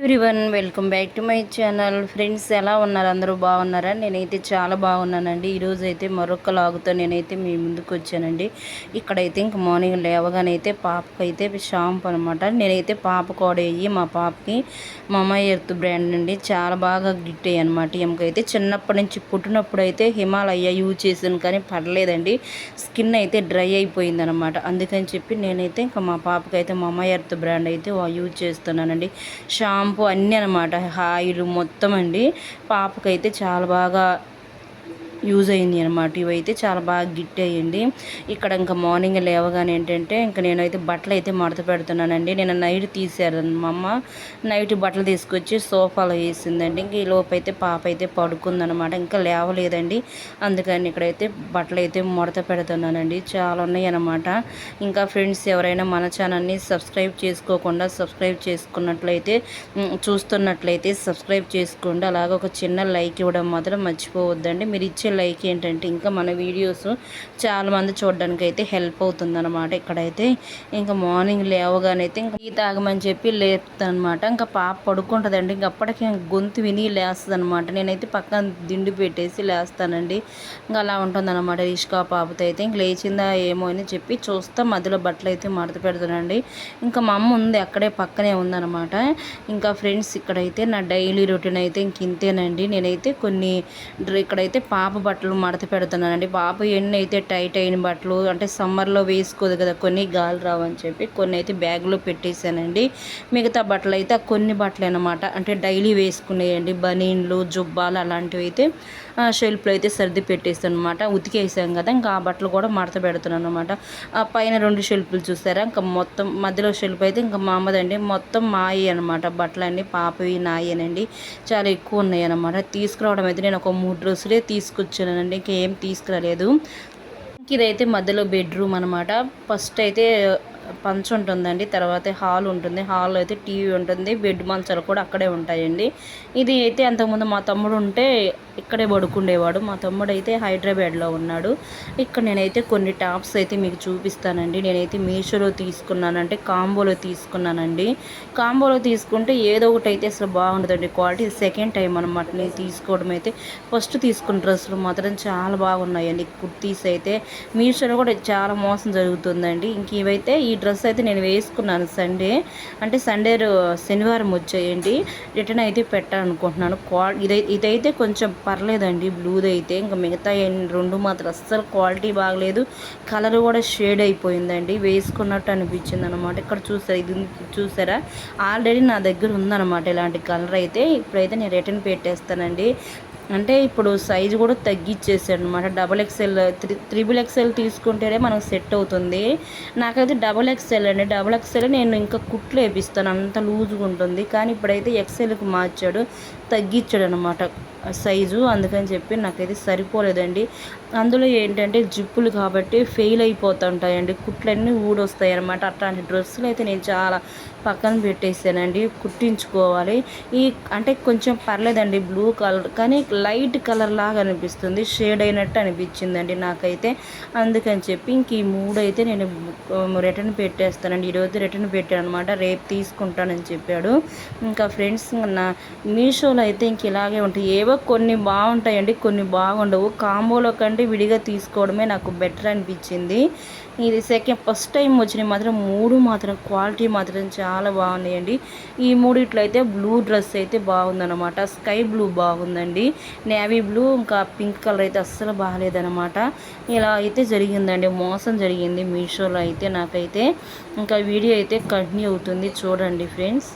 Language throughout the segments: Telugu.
Everyone welcome back to my channel. Friends ఎలా ఉన్నారు? అందరూ బాగున్నారా? నేనైతే చాలా బాగున్నానండి. ఈరోజు అయితే మరొక లాగుతో నేనైతే మీ ముందుకు వచ్చానండి. ఇక్కడైతే ఇంక మార్నింగ్ లేవగానైతే పాపకైతే షాంపూ అనమాట. నేనైతే పాప కోడయ్యి మా పాపకి మమాయి ఎర్త్ బ్రాండ్ అండి చాలా బాగా గిట్ అయ్యి అనమాట. ఎమకైతే చిన్నప్పటి నుంచి పుట్టినప్పుడు అయితే హిమాలయ యూజ్ చేసాను కానీ పడలేదండి. స్కిన్ అయితే డ్రై అయిపోయింది అనమాట. అందుకని చెప్పి నేనైతే ఇంకా మా పాపకైతే మమాయి ఎర్త్ బ్రాండ్ అయితే యూజ్ చేస్తున్నానండి. షాంపూ అన్నీ అనమాట, ఆయిల్ మొత్తం అండి. పాపకైతే చాలా బాగా యూజ్ అయింది అనమాట. ఇవైతే చాలా బాగా గిట్ అయ్యింది. ఇక్కడ ఇంకా మార్నింగ్ లేవగానే ఏంటంటే ఇంకా నేనైతే బట్టలు అయితే మడత పెడుతున్నానండి. నేను నైట్ తీసారు మా అమ్మ, నైట్ బట్టలు తీసుకొచ్చి సోఫాలో వేసిందండి. ఇంక ఈ లోపు అయితే పాప అయితే పడుకుందనమాట, ఇంకా లేవలేదండి. అందుకని ఇక్కడైతే బట్టలు అయితే మడత పెడుతున్నానండి. చాలా ఉన్నాయి అనమాట. ఇంకా ఫ్రెండ్స్ ఎవరైనా మన ఛానల్ని సబ్స్క్రైబ్ చేసుకోకుండా సబ్స్క్రైబ్ చేసుకున్నట్లయితే చూస్తున్నట్లయితే సబ్స్క్రైబ్ చేసుకోండి. అలాగే ఒక చిన్న లైక్ ఇవ్వడం మాత్రం మర్చిపోవద్దండి. మీరు ఇచ్చే లైక్ ఏంటంటే ఇంకా మన వీడియోస్ చాలామంది చూడడానికి అయితే హెల్ప్ అవుతుందన్నమాట. ఇక్కడైతే ఇంకా మార్నింగ్ లేవగానైతే ఇంకా టీ తాగమని చెప్పి లేపుతాను అనమాట. ఇంకా పాప పడుకుంటుందండి. ఇంక అప్పటికి గొంతు విని లేస్తుంది అనమాట. నేనైతే పక్కన దిండు పెట్టేసి లేస్తానండి. ఇంకా అలా ఉంటుందన్నమాట. ఇష్కా పాపతో అయితే ఇంక లేచిందా ఏమో అని చెప్పి చూస్తా మధ్యలో బట్టలు అయితే మడత పెడతానండి. ఇంకా మా అమ్మ ఉంది అక్కడే పక్కనే ఉందన్నమాట. ఇంకా ఫ్రెండ్స్ ఇక్కడైతే నా డైలీ రొటీన్ అయితే ఇంక ఇంతేనండి. నేనైతే కొన్ని ఇక్కడైతే పాప బట్టలు మడత పెడుతున్నానండి. పాప ఎన్ని అయితే టైట్ అయిన బట్టలు అంటే సమ్మర్లో వేసుకోదు కదా, కొన్ని గాలి రావని చెప్పి కొన్ని అయితే బ్యాగ్లో పెట్టేశానండి. మిగతా బట్టలు అయితే కొన్ని బట్టలు అనమాట, అంటే డైలీ వేసుకునేయండి. బనీన్లు, జుబ్బాలు అలాంటివి అయితే షెల్ఫ్లో అయితే సర్ది పెట్టేస్తాను అనమాట. ఉతికేసాం కదా, ఇంకా ఆ బట్టలు కూడా మడత పెడుతున్నాను అనమాట. ఆ పైన 2 షెల్ఫ్లు చూసారా, ఇంకా మొత్తం మధ్యలో షెల్ఫ్ అయితే ఇంకా మా అమ్మదండి. మొత్తం మాయి అనమాట, బట్టలన్నీ పాపవి నాయేనండి. చాలా ఎక్కువ ఉన్నాయి అనమాట. తీసుకురావడం అయితే నేను ఒక 3 డ్రెస్సులే తీసుకొచ్చానండి, ఇంకేం తీసుకురాలేదు. ఇదైతే మధ్యలో బెడ్రూమ్ అనమాట. ఫస్ట్ అయితే పంచ ఉంటుందండి, తర్వాత హాల్ ఉంటుంది. హాల్లో అయితే టీవీ ఉంటుంది, బెడ్ మంచాలు కూడా అక్కడే ఉంటాయండి. ఇది అయితే అంతకుముందు మా తమ్ముడు ఉంటే ఇక్కడే పడుకుండేవాడు. మా తమ్ముడు అయితే హైదరాబాద్లో ఉన్నాడు. ఇక్కడ నేనైతే కొన్ని టాప్స్ అయితే మీకు చూపిస్తానండి. నేనైతే మీషోలో తీసుకున్నానంటే కాంబోలో తీసుకున్నానండి. కాంబోలో తీసుకుంటే ఏదో ఒకటి అయితే అసలు బాగుంటుందండి క్వాలిటీ. సెకండ్ టైం అనమాట నేను తీసుకోవడం. అయితే ఫస్ట్ తీసుకున్న డ్రెస్సులు మాత్రం చాలా బాగున్నాయండి. కుర్తీస్ అయితే మీషోలో కూడా చాలా మోసం జరుగుతుందండి. ఇంక ఇవైతే ఈ డ్రెస్ అయితే నేను వేసుకున్నాను సండే, అంటే శనివారం వచ్చేయండి. రిటర్న్ అయితే పెట్టాలనుకుంటున్నాను. ఇదైతే కొంచెం పర్లేదండి, బ్లూది అయితే. ఇంకా మిగతా 2 మాత్రం అస్సలు క్వాలిటీ బాగలేదు, కలర్ కూడా షేడ్ అయిపోయిందండి. వేసుకున్నట్టు అనిపించింది అనమాట. ఇక్కడ ఇది చూసారా, ఆల్రెడీ నా దగ్గర ఉందన్నమాట ఇలాంటి కలర్ అయితే. ఇప్పుడైతే నేను రిటర్న్ పెట్టేస్తానండి. అంటే ఇప్పుడు సైజు కూడా తగ్గిచ్చేసాడు అనమాట. XXL, XXL తీసుకుంటేనే మనకు సెట్ అవుతుంది. నాకైతే XXL అండి. XXL నేను ఇంకా కుట్లు వేపిస్తాను, అంత లూజ్గా ఉంటుంది. కానీ ఇప్పుడైతే XLకి మార్చాడు, తగ్గించాడు అనమాట సైజు. అందుకని చెప్పి నాకైతే సరిపోలేదండి. అందులో ఏంటంటే జిప్పులు కాబట్టి ఫెయిల్ అయిపోతుంటాయండి, కుట్లన్నీ ఊడొస్తాయి అనమాట. అట్లాంటి డ్రెస్సులు అయితే నేను చాలా పక్కన పెట్టేసానండి, కుట్టించుకోవాలి. అంటే కొంచెం పర్లేదండి బ్లూ కలర్, కానీ లైట్ కలర్ లాగా అనిపిస్తుంది, షేడ్ అయినట్టు అనిపించిందండి నాకైతే. అందుకని చెప్పి ఇంక ఈ 3 అయితే నేను రిటర్న్ పెట్టేస్తానండి. ఈరోజు రిటర్న్ పెట్టాను అనమాట, రేపు తీసుకుంటానని చెప్పాడు. ఇంకా ఫ్రెండ్స్ నా మీషోలో అయితే ఇంక ఇలాగే ఉంటాయి. ఏవో కొన్ని బాగుంటాయండి, కొన్ని బాగుండవు. కాంబోలో కంటే విడిగా తీసుకోవడమే నాకు బెటర్ అనిపించింది. ఇది ఫస్ట్ టైం వచ్చినవి మాత్రం 3 మాత్రం క్వాలిటీ మాత్రం చాలా బాగున్నాయండి. ఈ 3 అయితే బ్లూ డ్రెస్ అయితే బాగుందనమాట, స్కై బ్లూ బాగుందండి, నేవీ బ్లూ ఇంకా పింక్ కలర్ అయితే అస్సలు బాగాలేదనమాట. ఇలా అయితే జరిగిందండి, మోసం జరిగింది మీషోలో అయితే నాకైతే. ఇంకా వీడియో అయితే కంటిన్యూ అవుతుంది, చూడండి ఫ్రెండ్స్.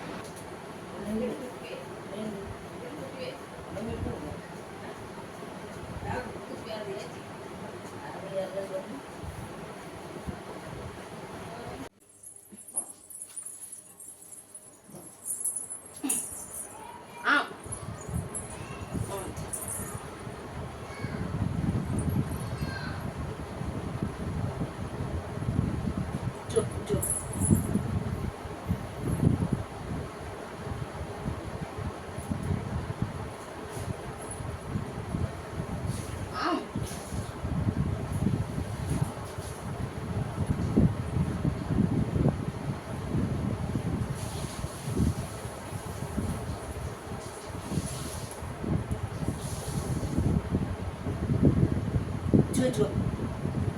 ఇచ్చుకో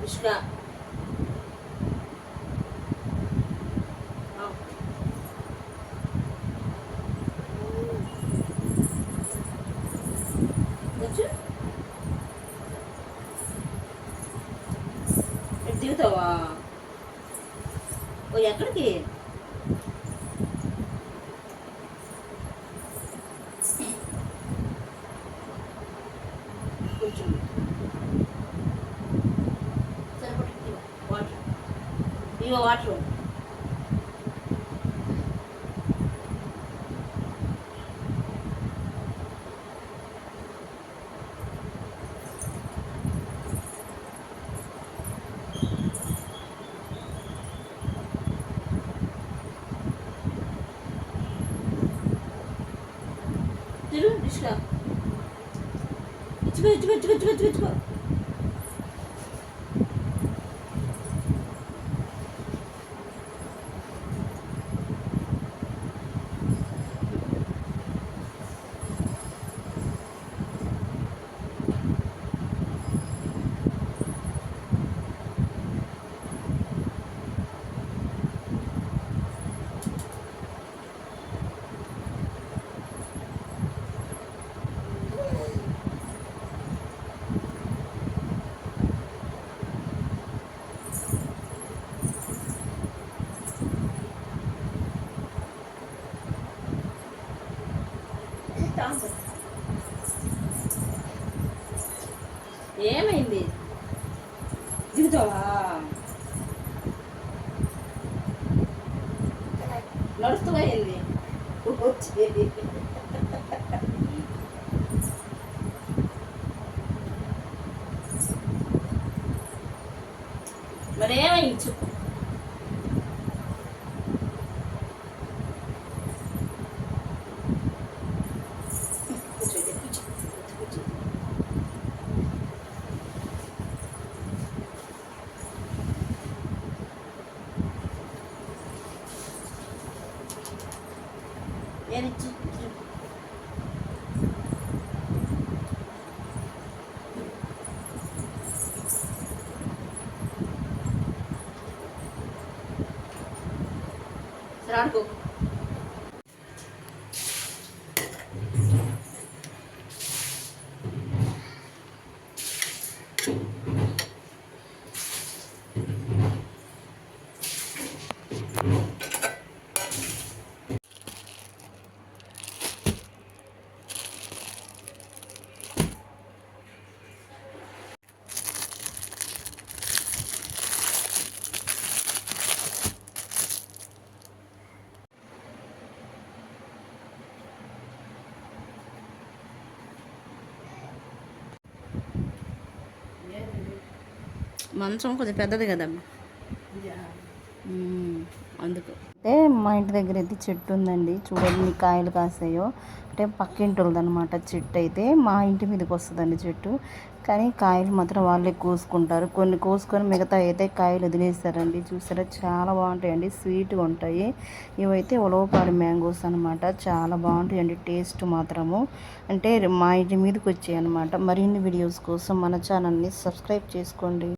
ఇసుక దిగుతావా ఓ ఎక్కడికి కొంచెం సరిపడి వాటర్ ఇగో వాటర్ తిరు డిష్గా ఇచ్చుకో ఇచ్చుకో ఇచ్చుకో ఇచ్చుకో ఇచ్చుకో ఏమైంది దిగుతావా నడుస్తుగా ఏంది మరి ఏమైంది చెప్పు ఏనిచ్చి సరే ఆడుకో మంచం కొంచెం పెద్దది కదమ్మా అందుకు అంటే మా ఇంటి దగ్గర అయితే చెట్టు ఉందండి చూడండి కాయలు కాసాయో అంటే పక్కింటి అనమాట చెట్టు అయితే మా ఇంటి మీదకి వస్తుందండి చెట్టు కానీ కాయలు మాత్రం వాళ్ళే కోసుకుంటారు కొన్ని కోసుకొని మిగతా అయితే కాయలు వదిలేస్తారండి చూసారా చాలా బాగుంటాయండి స్వీట్గా ఉంటాయి ఇవైతే ఉలవపాడు మ్యాంగోస్ అనమాట చాలా బాగుంటాయండి టేస్ట్ మాత్రము అంటే మా ఇంటి మీదకి వచ్చాయి అనమాట మరిన్ని వీడియోస్ కోసం మన ఛానల్ని సబ్స్క్రైబ్ చేసుకోండి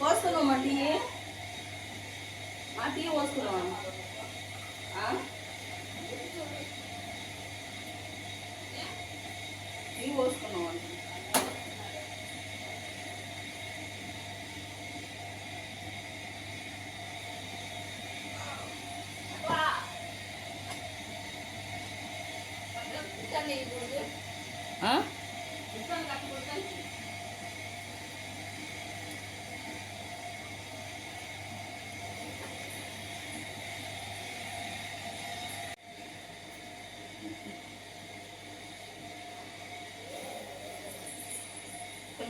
పోసుకున్నాం టీ టీ పోసుకున్నాం టీ పోసుకున్నాం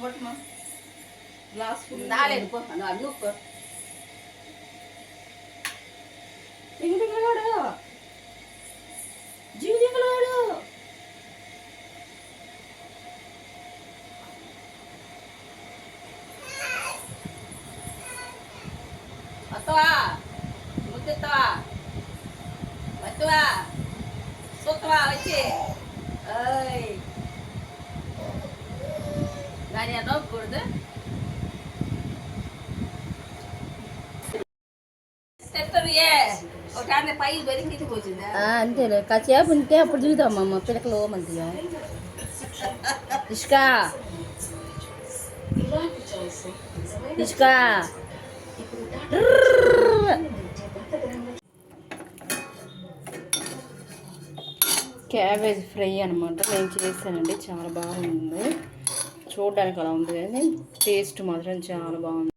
కొట్టమా గ్లాస్ దాలేదు అన్ను దిగుదిగులాడు జిగుదిగులాడు వస్తావా ముద్దెత్తావా వస్తావా చూస్తావా వచ్చి దాని నవ్వకూడదు ఒకటి పై బరికి వచ్చిందా అంతేలే కాసేపు ఉంటే అప్పుడు చూద్దామమ్మ పిల్లకలు మంచిగా ఇష్కా ఇష్కా క్యాబేజ్ ఫ్రై అనమాట నేను చేశానండి. చాలా బాగుంది, చూడడానికి అలా ఉంది కానీ టేస్ట్ మాత్రం చాలా బాగుంది.